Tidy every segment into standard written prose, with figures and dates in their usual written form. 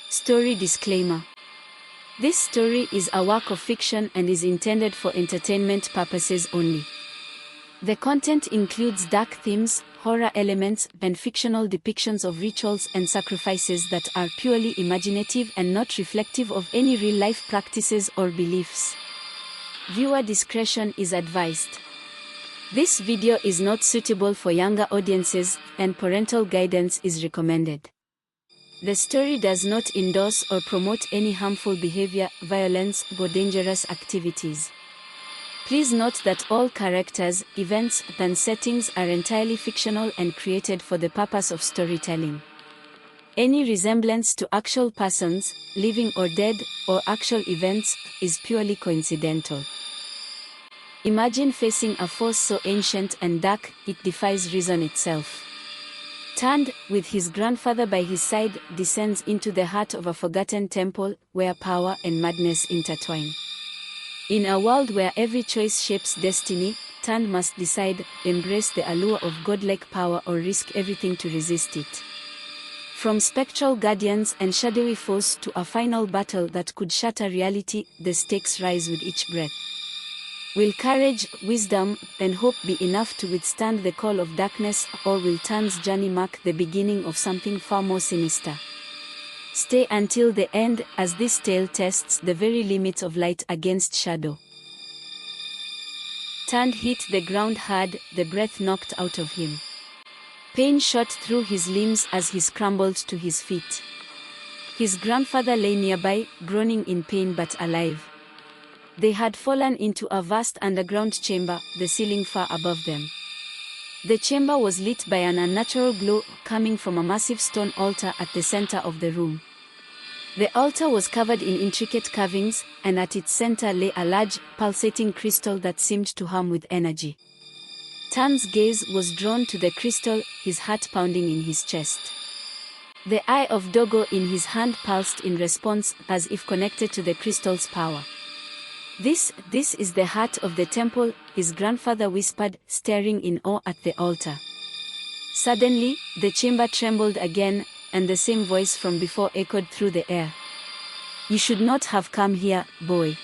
Story disclaimer. This story is a work of fiction and is intended for entertainment purposes only. The content includes dark themes, horror elements, and fictional depictions of rituals and sacrifices that are purely imaginative and not reflective of any real-life practices or beliefs. Viewer discretion is advised. This video is not suitable for younger audiences, and parental guidance is recommended. The story does not endorse or promote any harmful behavior, violence, or dangerous activities. Please note that all characters, events, and settings are entirely fictional and created for the purpose of storytelling. Any resemblance to actual persons, living or dead, or actual events, is purely coincidental. Imagine facing a force so ancient and dark, it defies reason itself. Tunde, with his grandfather by his side, descends into the heart of a forgotten temple, where power and madness intertwine. In a world where every choice shapes destiny, Tunde must decide, embrace the allure of godlike power or risk everything to resist it. From spectral guardians and shadowy foes to a final battle that could shatter reality, the stakes rise with each breath. Will courage, wisdom, and hope be enough to withstand the call of darkness, or will Tunde's journey mark the beginning of something far more sinister? Stay until the end, as this tale tests the very limits of light against shadow. Tunde hit the ground hard, the breath knocked out of him. Pain shot through his limbs as he scrambled to his feet. His grandfather lay nearby, groaning in pain but alive. They had fallen into a vast underground chamber, the ceiling far above them. The chamber was lit by an unnatural glow coming from a massive stone altar at the center of the room. The altar was covered in intricate carvings, and at its center lay a large, pulsating crystal that seemed to hum with energy. Tunde's gaze was drawn to the crystal, his heart pounding in his chest. The Eye of Dogo in his hand pulsed in response, as if connected to the crystal's power. This is the heart of the temple," his grandfather whispered, staring in awe at the altar. Suddenly, the chamber trembled again, and the same voice from before echoed through the air. "You should not have come here, boy."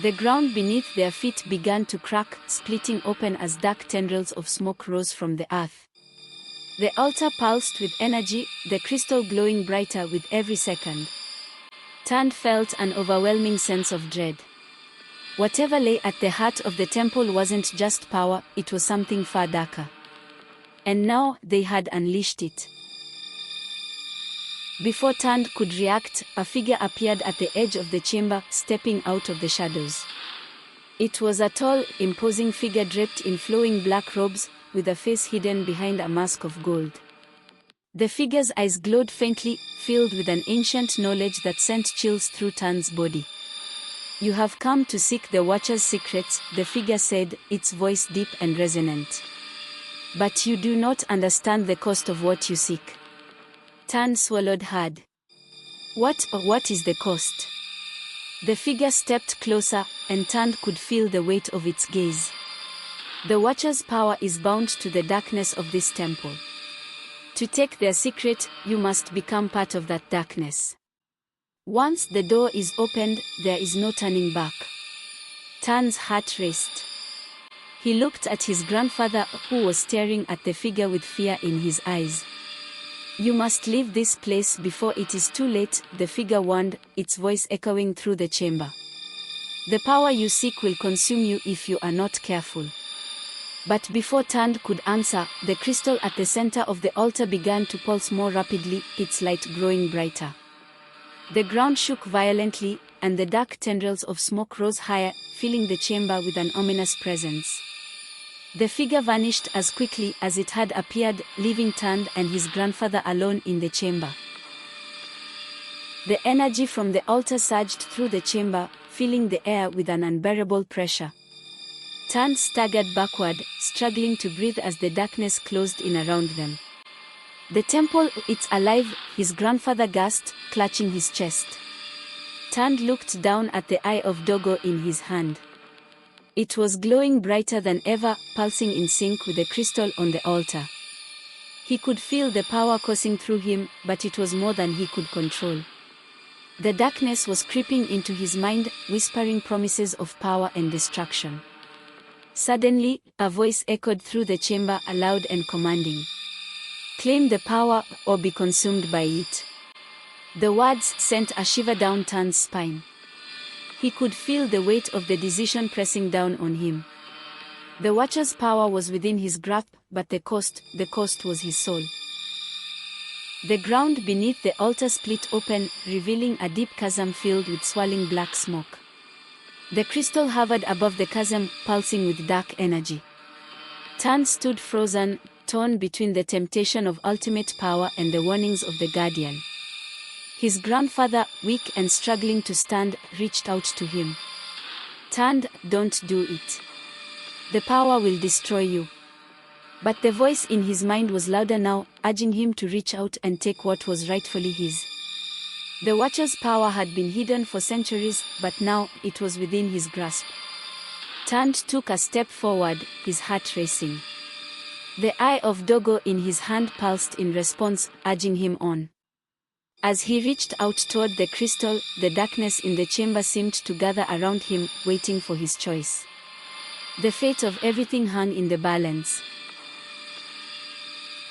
The ground beneath their feet began to crack, splitting open as dark tendrils of smoke rose from the earth. The altar pulsed with energy, the crystal glowing brighter with every second. Tunde felt an overwhelming sense of dread. Whatever lay at the heart of the temple wasn't just power, it was something far darker. And now, they had unleashed it. Before Tunde could react, a figure appeared at the edge of the chamber, stepping out of the shadows. It was a tall, imposing figure draped in flowing black robes, with a face hidden behind a mask of gold. The figure's eyes glowed faintly, filled with an ancient knowledge that sent chills through Tunde's body. "You have come to seek the Watcher's secrets," the figure said, its voice deep and resonant. "But you do not understand the cost of what you seek." Tunde swallowed hard. What is the cost?" The figure stepped closer, and Tunde could feel the weight of its gaze. "The Watcher's power is bound to the darkness of this temple. To take their secret, you must become part of that darkness. Once the door is opened, there is no turning back." Tunde's heart raced. He looked at his grandfather, who was staring at the figure with fear in his eyes. "You must leave this place before it is too late," the figure warned, its voice echoing through the chamber. "The power you seek will consume you if you are not careful." But before Tunde could answer, the crystal at the center of the altar began to pulse more rapidly, its light growing brighter. The ground shook violently, and the dark tendrils of smoke rose higher, filling the chamber with an ominous presence. The figure vanished as quickly as it had appeared, leaving Tunde and his grandfather alone in the chamber. The energy from the altar surged through the chamber, filling the air with an unbearable pressure. Tunde staggered backward, struggling to breathe as the darkness closed in around them. "The temple, it's alive," his grandfather gasped, clutching his chest. Tunde looked down at the Eye of Dogo in his hand. It was glowing brighter than ever, pulsing in sync with the crystal on the altar. He could feel the power coursing through him, but it was more than he could control. The darkness was creeping into his mind, whispering promises of power and destruction. Suddenly, a voice echoed through the chamber, loud and commanding. "Claim the power, or be consumed by it." The words sent a shiver down Tan's spine. He could feel the weight of the decision pressing down on him. The Watcher's power was within his grasp, but the cost was his soul. The ground beneath the altar split open, revealing a deep chasm filled with swirling black smoke. The crystal hovered above the chasm, pulsing with dark energy. Tan stood frozen, torn between the temptation of ultimate power and the warnings of the Guardian. His grandfather, weak and struggling to stand, reached out to him. "Tan, don't do it. The power will destroy you." But the voice in his mind was louder now, urging him to reach out and take what was rightfully his. The Watcher's power had been hidden for centuries, but now it was within his grasp. Tan took a step forward, his heart racing. The Eye of Dogo in his hand pulsed in response, urging him on. As he reached out toward the crystal, the darkness in the chamber seemed to gather around him, waiting for his choice. The fate of everything hung in the balance.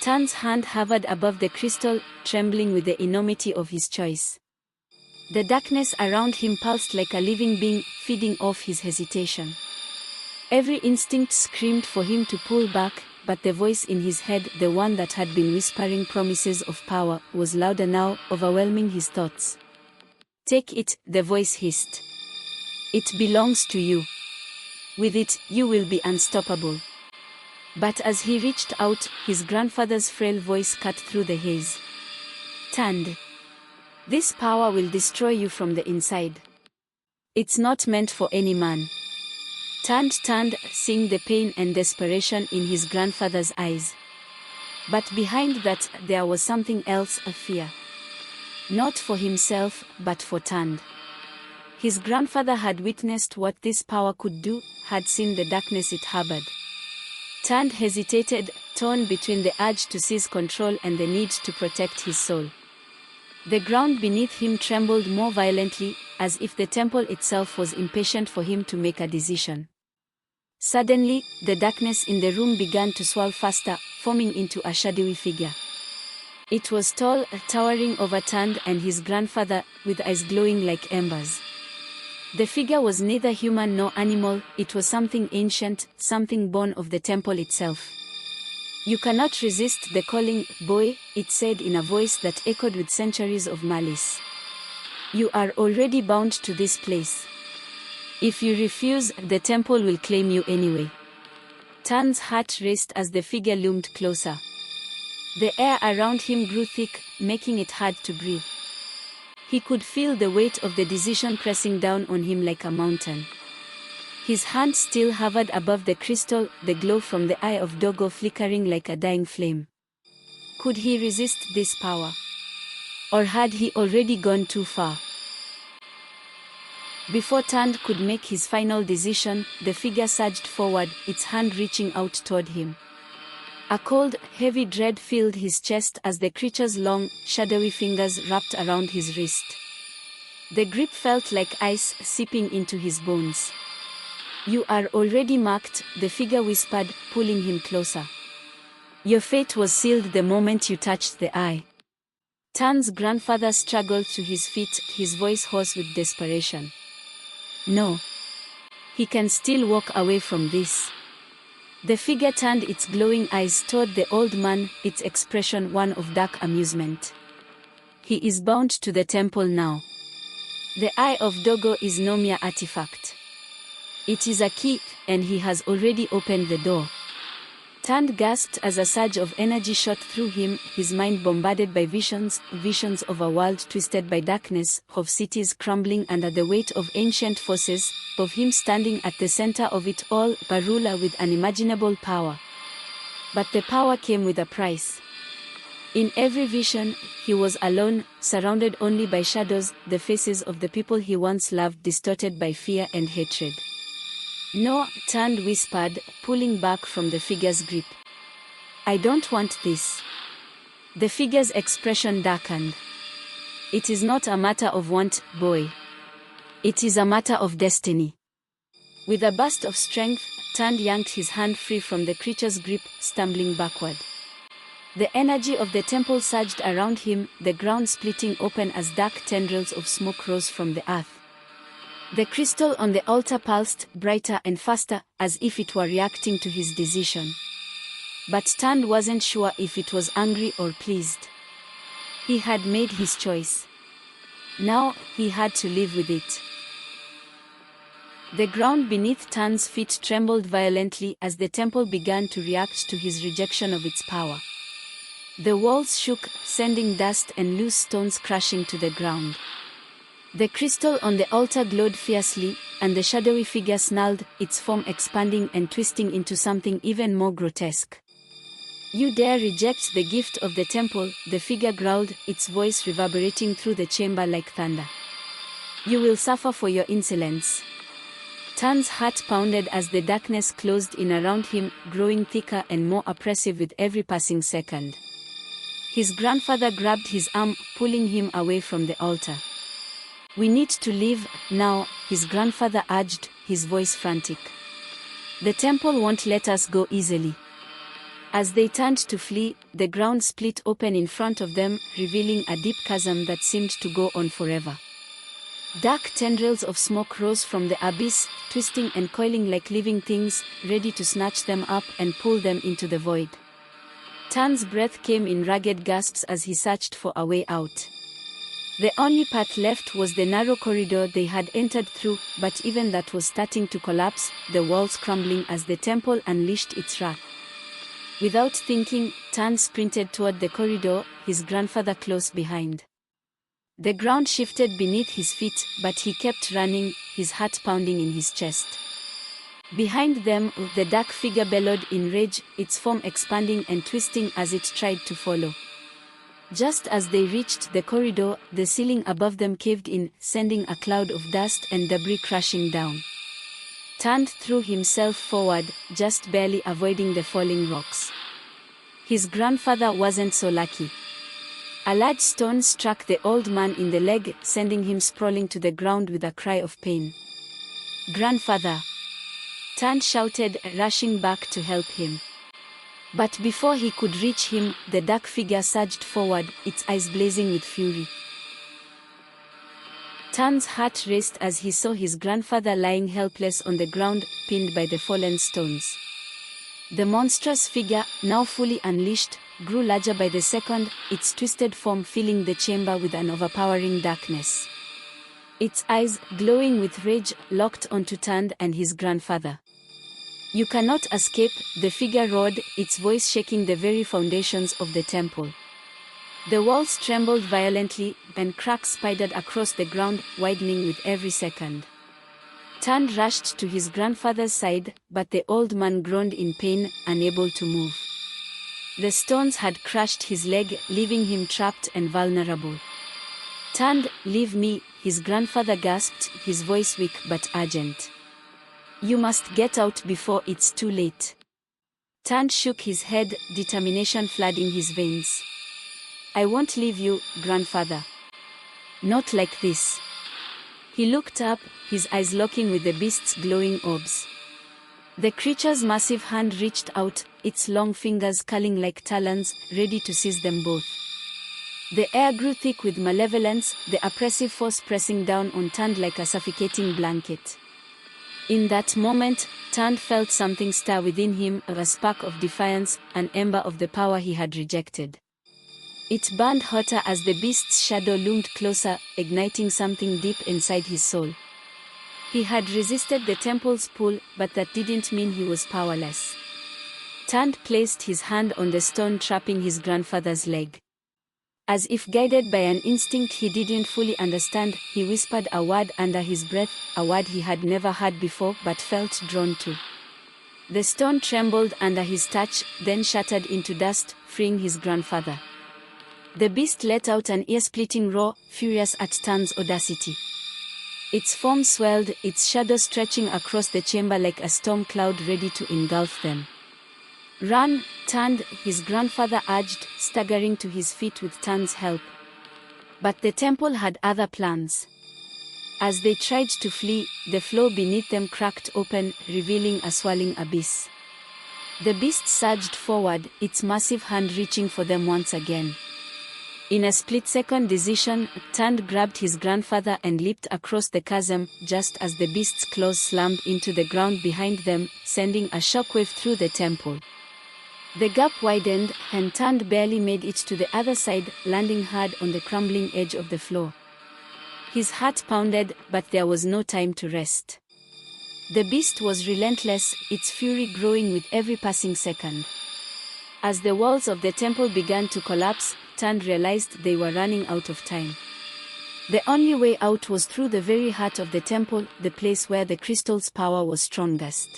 Tan's hand hovered above the crystal, trembling with the enormity of his choice. The darkness around him pulsed like a living being, feeding off his hesitation. Every instinct screamed for him to pull back, but the voice in his head, the one that had been whispering promises of power, was louder now, overwhelming his thoughts. "Take it," the voice hissed. "It belongs to you. With it, you will be unstoppable." But as he reached out, his grandfather's frail voice cut through the haze. "Tand. This power will destroy you from the inside. It's not meant for any man." Tand turned, seeing the pain and desperation in his grandfather's eyes. But behind that, there was something else, a fear. Not for himself, but for Tand. His grandfather had witnessed what this power could do, had seen the darkness it harbored. Tand hesitated, torn between the urge to seize control and the need to protect his soul. The ground beneath him trembled more violently, as if the temple itself was impatient for him to make a decision. Suddenly, the darkness in the room began to swirl faster, forming into a shadowy figure. It was tall, towering over Tand and his grandfather, with eyes glowing like embers. The figure was neither human nor animal, it was something ancient, something born of the temple itself. "You cannot resist the calling, boy," it said in a voice that echoed with centuries of malice. "You are already bound to this place. If you refuse, the temple will claim you anyway." Tan's heart raced as the figure loomed closer. The air around him grew thick, making it hard to breathe. He could feel the weight of the decision pressing down on him like a mountain. His hand still hovered above the crystal, the glow from the Eye of Dogo flickering like a dying flame. Could he resist this power? Or had he already gone too far? Before Tand could make his final decision, the figure surged forward, its hand reaching out toward him. A cold, heavy dread filled his chest as the creature's long, shadowy fingers wrapped around his wrist. The grip felt like ice seeping into his bones. "You are already marked," the figure whispered, pulling him closer. "Your fate was sealed the moment you touched the eye." Tan's grandfather struggled to his feet, his voice hoarse with desperation. "No. He can still walk away from this." The figure turned its glowing eyes toward the old man, its expression one of dark amusement. "He is bound to the temple now. The Eye of Dogo is no mere artifact. It is a key, and he has already opened the door." Tand gasped as a surge of energy shot through him, his mind bombarded by visions of a world twisted by darkness, of cities crumbling under the weight of ancient forces, of him standing at the center of it all, a ruler with unimaginable power. But the power came with a price. In every vision, he was alone, surrounded only by shadows, the faces of the people he once loved distorted by fear and hatred. "No," Tand whispered, pulling back from the figure's grip. "I don't want this." The figure's expression darkened. It is not a matter of want, boy. It is a matter of destiny. With a burst of strength, Tunde yanked his hand free from the creature's grip, stumbling backward. The energy of the temple surged around him, the ground splitting open as dark tendrils of smoke rose from the earth. The crystal on the altar pulsed, brighter and faster, as if it were reacting to his decision. But Tunde wasn't sure if it was angry or pleased. He had made his choice. Now, he had to live with it. The ground beneath Tunde's feet trembled violently as the temple began to react to his rejection of its power. The walls shook, sending dust and loose stones crashing to the ground. The crystal on the altar glowed fiercely, and the shadowy figure snarled, its form expanding and twisting into something even more grotesque. "You dare reject the gift of the temple," the figure growled, its voice reverberating through the chamber like thunder. "You will suffer for your insolence." Tunde's heart pounded as the darkness closed in around him, growing thicker and more oppressive with every passing second. His grandfather grabbed his arm, pulling him away from the altar. "We need to leave, now," his grandfather urged, his voice frantic. "The temple won't let us go easily." As they turned to flee, the ground split open in front of them, revealing a deep chasm that seemed to go on forever. Dark tendrils of smoke rose from the abyss, twisting and coiling like living things, ready to snatch them up and pull them into the void. Tunde's breath came in ragged gasps as he searched for a way out. The only path left was the narrow corridor they had entered through, but even that was starting to collapse, the walls crumbling as the temple unleashed its wrath. Without thinking, Tunde sprinted toward the corridor, his grandfather close behind. The ground shifted beneath his feet, but he kept running, his heart pounding in his chest. Behind them, the dark figure bellowed in rage, its form expanding and twisting as it tried to follow. Just as they reached the corridor, the ceiling above them caved in, sending a cloud of dust and debris crashing down. Tunde threw himself forward, just barely avoiding the falling rocks. His grandfather wasn't so lucky. A large stone struck the old man in the leg, sending him sprawling to the ground with a cry of pain. "Grandfather!" Tunde shouted, rushing back to help him. But before he could reach him, the dark figure surged forward, its eyes blazing with fury. Tunde's heart raced as he saw his grandfather lying helpless on the ground, pinned by the fallen stones. The monstrous figure, now fully unleashed, grew larger by the second, its twisted form filling the chamber with an overpowering darkness. Its eyes, glowing with rage, locked onto Tunde and his grandfather. "You cannot escape," the figure roared, its voice shaking the very foundations of the temple. The walls trembled violently, and cracks spidered across the ground, widening with every second. Tunde rushed to his grandfather's side, but the old man groaned in pain, unable to move. The stones had crushed his leg, leaving him trapped and vulnerable. "Tunde, leave me," his grandfather gasped, his voice weak but urgent. "You must get out before it's too late." Tunde shook his head, determination flooding his veins. "I won't leave you, grandfather. Not like this." He looked up, his eyes locking with the beast's glowing orbs. The creature's massive hand reached out, its long fingers curling like talons, ready to seize them both. The air grew thick with malevolence, the oppressive force pressing down on Tunde like a suffocating blanket. In that moment, Tunde felt something stir within him, a spark of defiance, an ember of the power he had rejected. It burned hotter as the beast's shadow loomed closer, igniting something deep inside his soul. He had resisted the temple's pull, but that didn't mean he was powerless. Tunde placed his hand on the stone trapping his grandfather's leg. As if guided by an instinct he didn't fully understand, he whispered a word under his breath, a word he had never heard before but felt drawn to. The stone trembled under his touch, then shattered into dust, freeing his grandfather. The beast let out an ear-splitting roar, furious at Tunde's audacity. Its form swelled, its shadow stretching across the chamber like a storm cloud ready to engulf them. "Run, Tunde," his grandfather urged, staggering to his feet with Tunde's help. But the temple had other plans. As they tried to flee, the floor beneath them cracked open, revealing a swirling abyss. The beast surged forward, its massive hand reaching for them once again. In a split-second decision, Tunde grabbed his grandfather and leaped across the chasm, just as the beast's claws slammed into the ground behind them, sending a shockwave through the temple. The gap widened, and Tunde barely made it to the other side, landing hard on the crumbling edge of the floor. His heart pounded, but there was no time to rest. The beast was relentless, its fury growing with every passing second. As the walls of the temple began to collapse, Tunde realized they were running out of time. The only way out was through the very heart of the temple, the place where the crystal's power was strongest.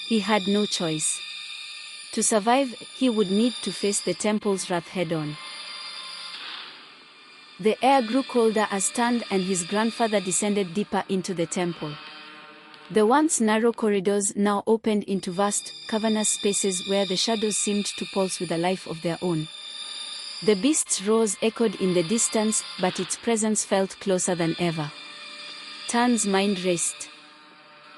He had no choice. To survive, he would need to face the temple's wrath head-on. The air grew colder as Tunde and his grandfather descended deeper into the temple. The once narrow corridors now opened into vast, cavernous spaces where the shadows seemed to pulse with a life of their own. The beast's roars echoed in the distance, but its presence felt closer than ever. Tunde's mind raced.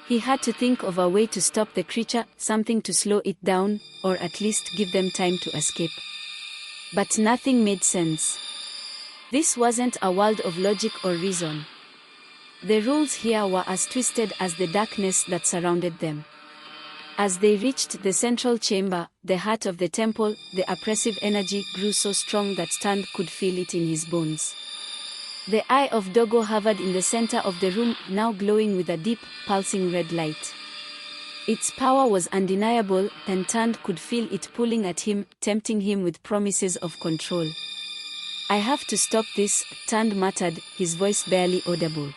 He had to think of a way to stop the creature, something to slow it down, or at least give them time to escape. But nothing made sense. This wasn't a world of logic or reason. The rules here were as twisted as the darkness that surrounded them. As they reached the central chamber, the heart of the temple, the oppressive energy grew so strong that Tunde could feel it in his bones. The Eye of Dogo hovered in the center of the room, now glowing with a deep, pulsing red light. Its power was undeniable, and Tunde could feel it pulling at him, tempting him with promises of control. "I have to stop this," Tunde muttered, his voice barely audible.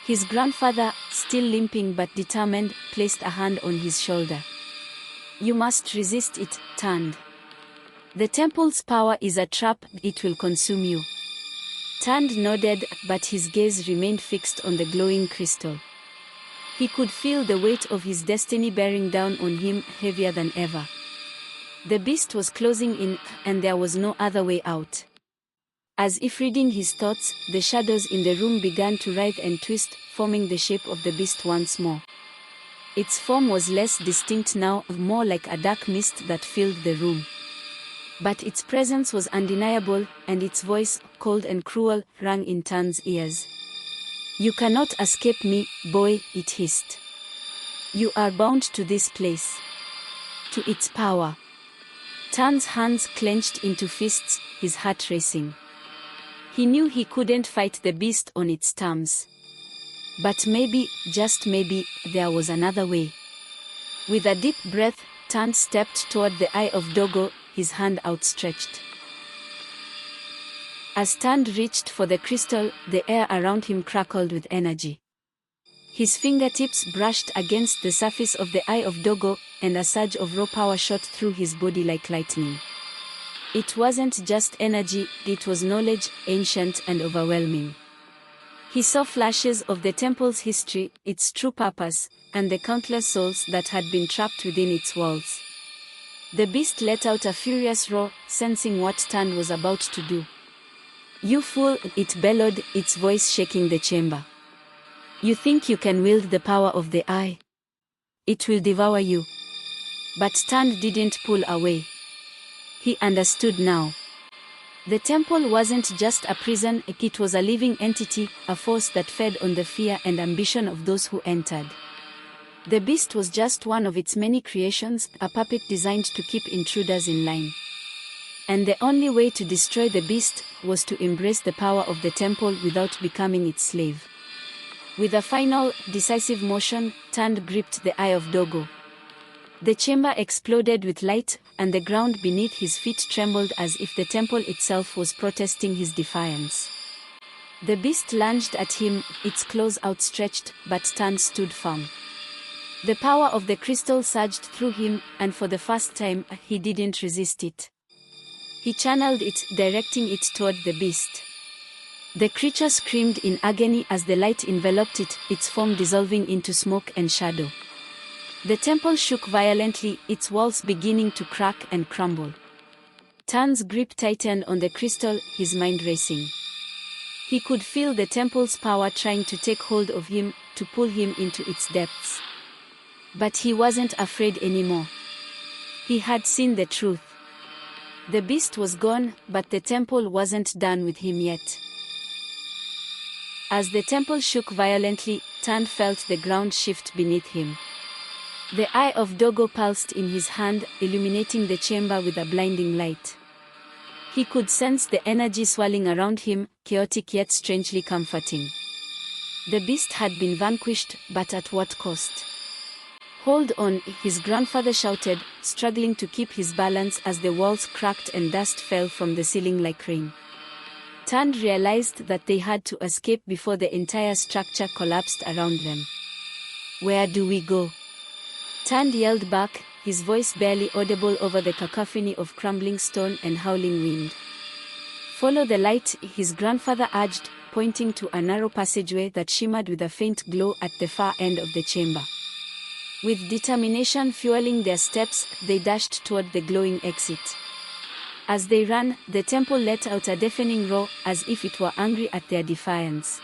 His grandfather, still limping but determined, placed a hand on his shoulder. "You must resist it, Tunde. The temple's power is a trap, it will consume you." Tunde nodded, but his gaze remained fixed on the glowing crystal. He could feel the weight of his destiny bearing down on him, heavier than ever. The beast was closing in, and there was no other way out. As if reading his thoughts, the shadows in the room began to writhe and twist, forming the shape of the beast once more. Its form was less distinct now, more like a dark mist that filled the room. But its presence was undeniable, and its voice, cold and cruel, rang in Tunde's ears. "You cannot escape me, boy," it hissed. "You are bound to this place. To its power." Tunde's hands clenched into fists, his heart racing. He knew he couldn't fight the beast on its terms. But maybe, just maybe, there was another way. With a deep breath, Tunde stepped toward the Eye of Dogo, his hand outstretched. As Tunde reached for the crystal, the air around him crackled with energy. His fingertips brushed against the surface of the Eye of Dogo, and a surge of raw power shot through his body like lightning. It wasn't just energy, it was knowledge, ancient and overwhelming. He saw flashes of the temple's history, its true purpose, and the countless souls that had been trapped within its walls. The beast let out a furious roar, sensing what Tunde was about to do. "You fool," it bellowed, its voice shaking the chamber. "You think you can wield the power of the eye? It will devour you." But Tunde didn't pull away. He understood now. The temple wasn't just a prison, it was a living entity, a force that fed on the fear and ambition of those who entered. The beast was just one of its many creations, a puppet designed to keep intruders in line. And the only way to destroy the beast was to embrace the power of the temple without becoming its slave. With a final, decisive motion, Tunde gripped the Eye of Dogo. The chamber exploded with light, and the ground beneath his feet trembled as if the temple itself was protesting his defiance. The beast lunged at him, its claws outstretched, but Tunde stood firm. The power of the crystal surged through him, and for the first time, he didn't resist it. He channeled it, directing it toward the beast. The creature screamed in agony as the light enveloped it, its form dissolving into smoke and shadow. The temple shook violently, its walls beginning to crack and crumble. Tunde's grip tightened on the crystal, his mind racing. He could feel the temple's power trying to take hold of him, to pull him into its depths. But he wasn't afraid anymore. He had seen the truth. The beast was gone, but the temple wasn't done with him yet. As the temple shook violently, Tunde felt the ground shift beneath him. The Eye of Dogo pulsed in his hand, illuminating the chamber with a blinding light. He could sense the energy swirling around him, chaotic yet strangely comforting. The beast had been vanquished, but at what cost? "Hold on," his grandfather shouted, struggling to keep his balance as the walls cracked and dust fell from the ceiling like rain. Tunde realized that they had to escape before the entire structure collapsed around them. "Where do we go?" Tunde yelled back, his voice barely audible over the cacophony of crumbling stone and howling wind. "Follow the light," his grandfather urged, pointing to a narrow passageway that shimmered with a faint glow at the far end of the chamber. With determination fueling their steps, they dashed toward the glowing exit. As they ran, the temple let out a deafening roar, as if it were angry at their defiance.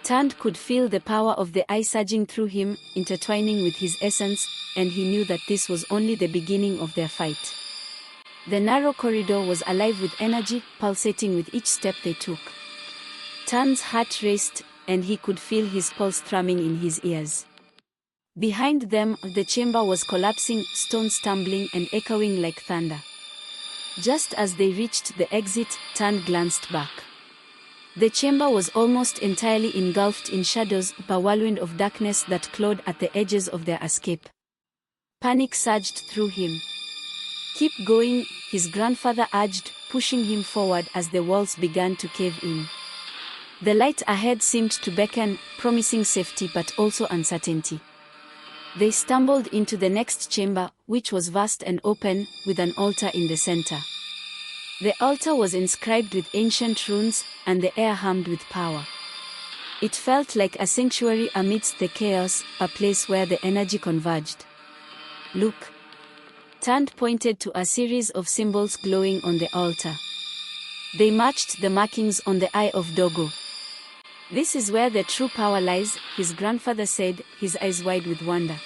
Tunde could feel the power of the eye surging through him, intertwining with his essence, and he knew that this was only the beginning of their fight. The narrow corridor was alive with energy, pulsating with each step they took. Tunde's heart raced, and he could feel his pulse thrumming in his ears. Behind them, the chamber was collapsing, stones tumbling and echoing like thunder. Just as they reached the exit, Tunde glanced back. The chamber was almost entirely engulfed in shadows, a whirlwind of darkness that clawed at the edges of their escape. Panic surged through him. "Keep going," his grandfather urged, pushing him forward as the walls began to cave in. The light ahead seemed to beckon, promising safety but also uncertainty. They stumbled into the next chamber, which was vast and open, with an altar in the center. The altar was inscribed with ancient runes, and the air hummed with power. It felt like a sanctuary amidst the chaos, a place where the energy converged. "Look." Tunde pointed to a series of symbols glowing on the altar. They matched the markings on the Eye of Dogo. "This is where the true power lies," his grandfather said, his eyes wide with wonder.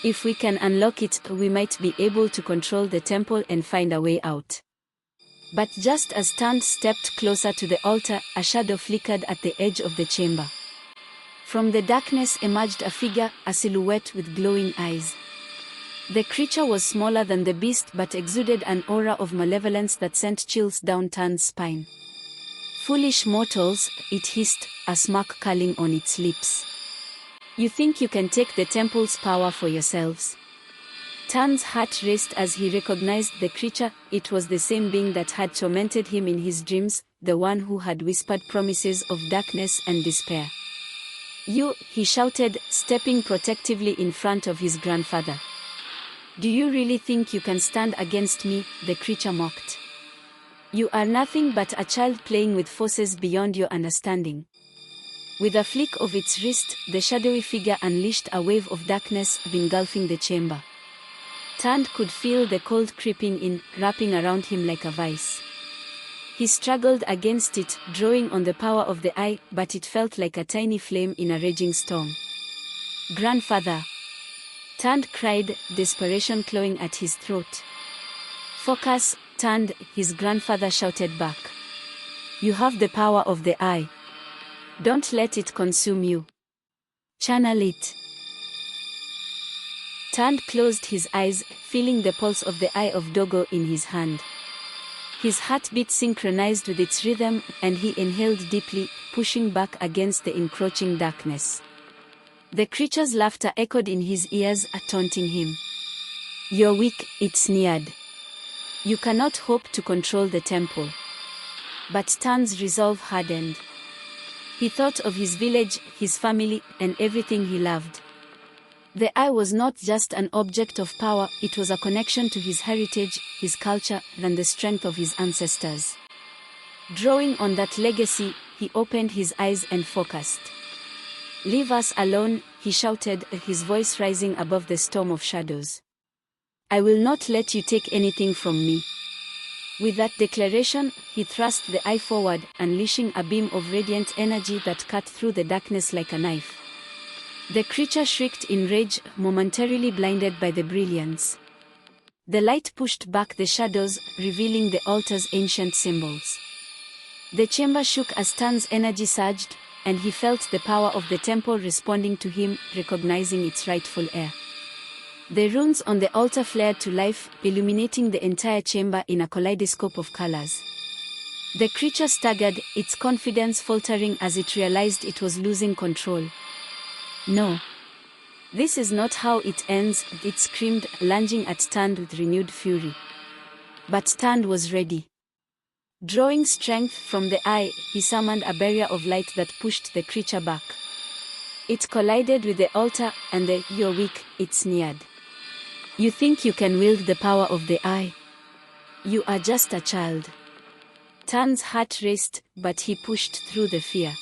"If we can unlock it, we might be able to control the temple and find a way out." But just as Tunde stepped closer to the altar, a shadow flickered at the edge of the chamber. From the darkness emerged a figure, a silhouette with glowing eyes. The creature was smaller than the beast but exuded an aura of malevolence that sent chills down Tunde's spine. "Foolish mortals," it hissed, a smirk curling on its lips. "You think you can take the temple's power for yourselves?" Tunde's heart raced as he recognized the creature. It was the same being that had tormented him in his dreams, the one who had whispered promises of darkness and despair. "You," he shouted, stepping protectively in front of his grandfather. "Do you really think you can stand against me?" the creature mocked. "You are nothing but a child playing with forces beyond your understanding." With a flick of its wrist, the shadowy figure unleashed a wave of darkness, engulfing the chamber. Tunde could feel the cold creeping in, wrapping around him like a vice. He struggled against it, drawing on the power of the eye, but it felt like a tiny flame in a raging storm. "Grandfather!" Tunde cried, desperation clawing at his throat. "Focus, Tunde," his grandfather shouted back. "You have the power of the eye. Don't let it consume you. Channel it." Tunde closed his eyes, feeling the pulse of the Eye of Dogo in his hand. His heartbeat synchronized with its rhythm, and he inhaled deeply, pushing back against the encroaching darkness. The creature's laughter echoed in his ears, taunting him. "You're weak," it sneered. "You cannot hope to control the temple." But Tunde's resolve hardened. He thought of his village, his family, and everything he loved. The eye was not just an object of power, it was a connection to his heritage, his culture, and the strength of his ancestors. Drawing on that legacy, he opened his eyes and focused. "Leave us alone," he shouted, his voice rising above the storm of shadows. "I will not let you take anything from me." With that declaration, he thrust the eye forward, unleashing a beam of radiant energy that cut through the darkness like a knife. The creature shrieked in rage, momentarily blinded by the brilliance. The light pushed back the shadows, revealing the altar's ancient symbols. The chamber shook as Tan's energy surged, and he felt the power of the temple responding to him, recognizing its rightful heir. The runes on the altar flared to life, illuminating the entire chamber in a kaleidoscope of colors. The creature staggered, its confidence faltering as it realized it was losing control. "No. This is not how it ends," it screamed, lunging at Tand with renewed fury. But Tand was ready. Drawing strength from the eye, he summoned a barrier of light that pushed the creature back. It collided with the altar, and "You're weak," it sneered. "You think you can wield the power of the eye? You are just a child." Tan's heart raced, but he pushed through the fear.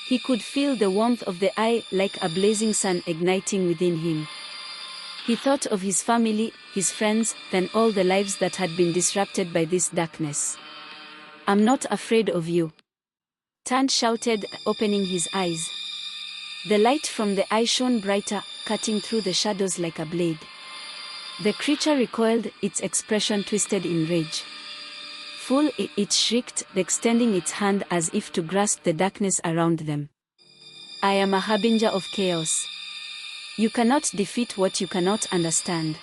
He could feel the warmth of the eye like a blazing sun igniting within him. He thought of his family, his friends, then all the lives that had been disrupted by this darkness. "I'm not afraid of you," Tan shouted, opening his eyes. The light from the eye shone brighter, cutting through the shadows like a blade. The creature recoiled, its expression twisted in rage. "Fool," it shrieked, extending its hand as if to grasp the darkness around them. "I am a harbinger of chaos. You cannot defeat what you cannot understand."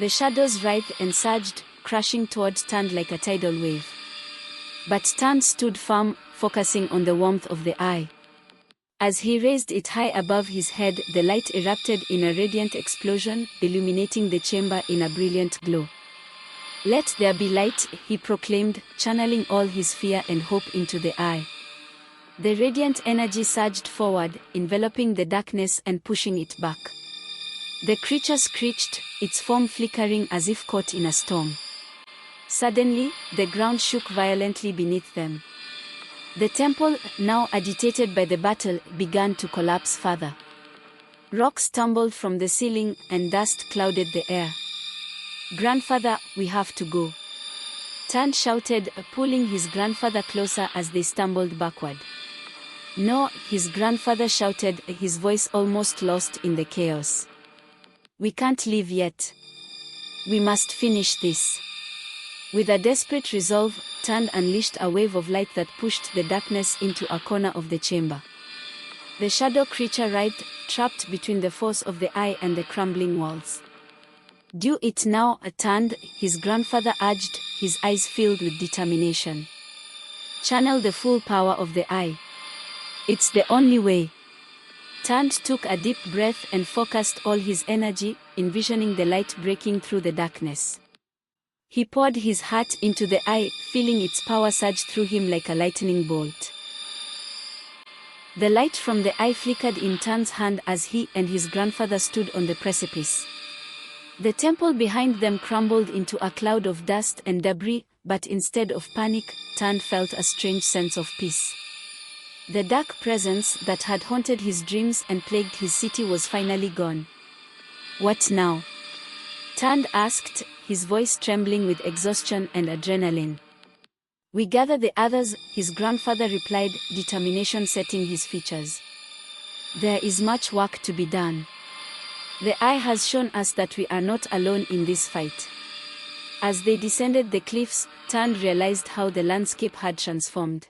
The shadows writhed and surged, crashing towards Tand like a tidal wave. But Tand stood firm, focusing on the warmth of the eye. As he raised it high above his head, the light erupted in a radiant explosion, illuminating the chamber in a brilliant glow. "Let there be light," he proclaimed, channeling all his fear and hope into the eye. The radiant energy surged forward, enveloping the darkness and pushing it back. The creature screeched, its form flickering as if caught in a storm. Suddenly, the ground shook violently beneath them. The temple, now agitated by the battle, began to collapse further. Rocks tumbled from the ceiling, and dust clouded the air. "Grandfather, we have to go," Tan shouted, pulling his grandfather closer as they stumbled backward. "No," his grandfather shouted, his voice almost lost in the chaos. "We can't leave yet. We must finish this." With a desperate resolve, Tan unleashed a wave of light that pushed the darkness into a corner of the chamber. The shadow creature writhed, trapped between the force of the eye and the crumbling walls. "Do it now, Tand," his grandfather urged, his eyes filled with determination. "Channel the full power of the eye. It's the only way." Tand took a deep breath and focused all his energy, envisioning the light breaking through the darkness. He poured his heart into the eye, feeling its power surge through him like a lightning bolt. The light from the eye flickered in Tan's hand as he and his grandfather stood on the precipice. The temple behind them crumbled into a cloud of dust and debris, but instead of panic, Tan felt a strange sense of peace. The dark presence that had haunted his dreams and plagued his city was finally gone. "What now?" Tan asked, his voice trembling with exhaustion and adrenaline. "We gather the others," his grandfather replied, determination setting his features. "There is much work to be done. The eye has shown us that we are not alone in this fight." As they descended the cliffs, Tan realized how the landscape had transformed.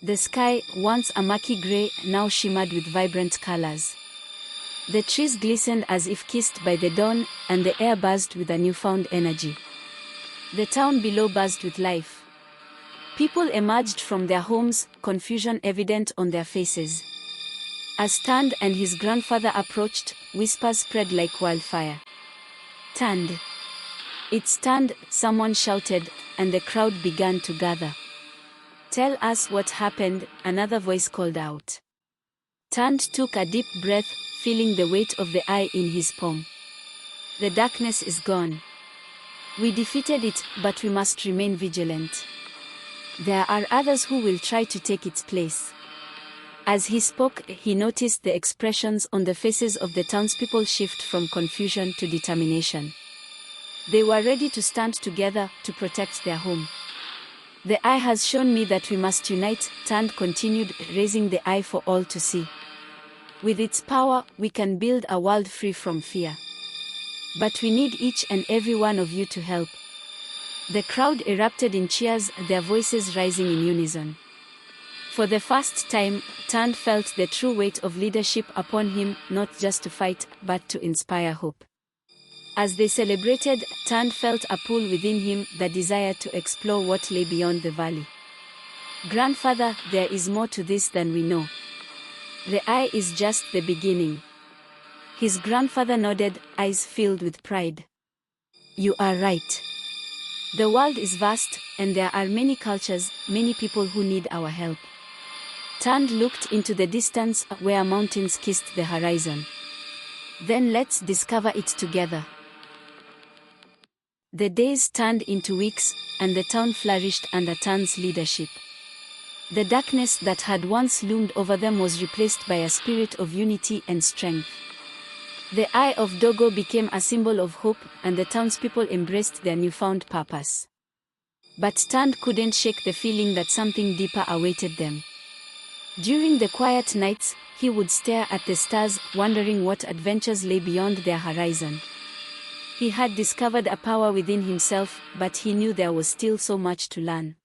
The sky, once a murky gray, now shimmered with vibrant colors. The trees glistened as if kissed by the dawn, and the air buzzed with a newfound energy. The town below buzzed with life. People emerged from their homes, confusion evident on their faces. As Tand and his grandfather approached, whispers spread like wildfire. "Tand! It's Tand," someone shouted, and the crowd began to gather. "Tell us what happened," another voice called out. Tand took a deep breath, feeling the weight of the eye in his palm. "The darkness is gone. We defeated it, but we must remain vigilant. There are others who will try to take its place." As he spoke, he noticed the expressions on the faces of the townspeople shift from confusion to determination. They were ready to stand together to protect their home. The eye has shown me that we must unite, Tunde continued, raising the eye for all to see. With its power, we can build a world free from fear. But we need each and every one of you to help. The crowd erupted in cheers, their voices rising in unison. For the first time, Tunde felt the true weight of leadership upon him, not just to fight, but to inspire hope. As they celebrated, Tunde felt a pull within him, the desire to explore what lay beyond the valley. Grandfather, there is more to this than we know. The eye is just the beginning. His grandfather nodded, eyes filled with pride. You are right. The world is vast, and there are many cultures, many people who need our help. Tunde looked into the distance, where mountains kissed the horizon. Then let's discover it together. The days turned into weeks, and the town flourished under Tunde's leadership. The darkness that had once loomed over them was replaced by a spirit of unity and strength. The Eye of Dogo became a symbol of hope, and the townspeople embraced their newfound purpose. But Tunde couldn't shake the feeling that something deeper awaited them. During the quiet nights, he would stare at the stars, wondering what adventures lay beyond their horizon. He had discovered a power within himself, but he knew there was still so much to learn.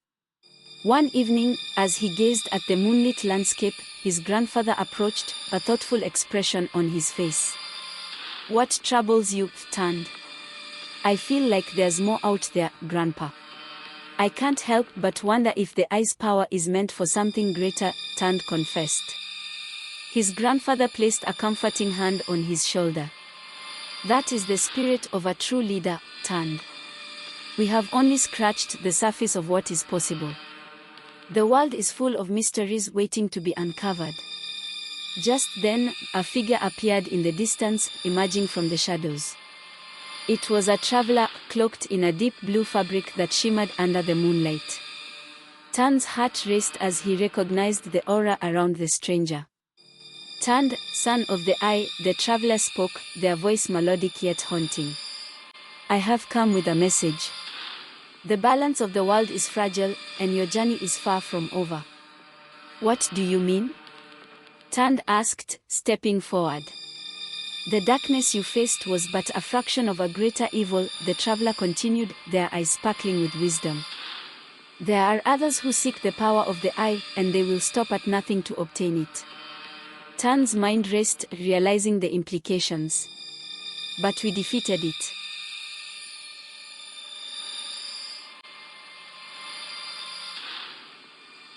One evening, as he gazed at the moonlit landscape, his grandfather approached, a thoughtful expression on his face. What troubles you, Tunde? I feel like there's more out there, Grandpa. I can't help but wonder if the eye's power is meant for something greater, Tunde confessed. His grandfather placed a comforting hand on his shoulder. That is the spirit of a true leader, Tunde. We have only scratched the surface of what is possible. The world is full of mysteries waiting to be uncovered. Just then, a figure appeared in the distance, emerging from the shadows. It was a traveler, cloaked in a deep blue fabric that shimmered under the moonlight. Tunde's heart raced as he recognized the aura around the stranger. Tunde, son of the eye, the traveler spoke, their voice melodic yet haunting. I have come with a message. The balance of the world is fragile, and your journey is far from over. What do you mean? Tunde asked, stepping forward. The darkness you faced was but a fraction of a greater evil, the traveler continued, their eyes sparkling with wisdom. There are others who seek the power of the eye, and they will stop at nothing to obtain it. Tunde's mind raced, realizing the implications. But we defeated it.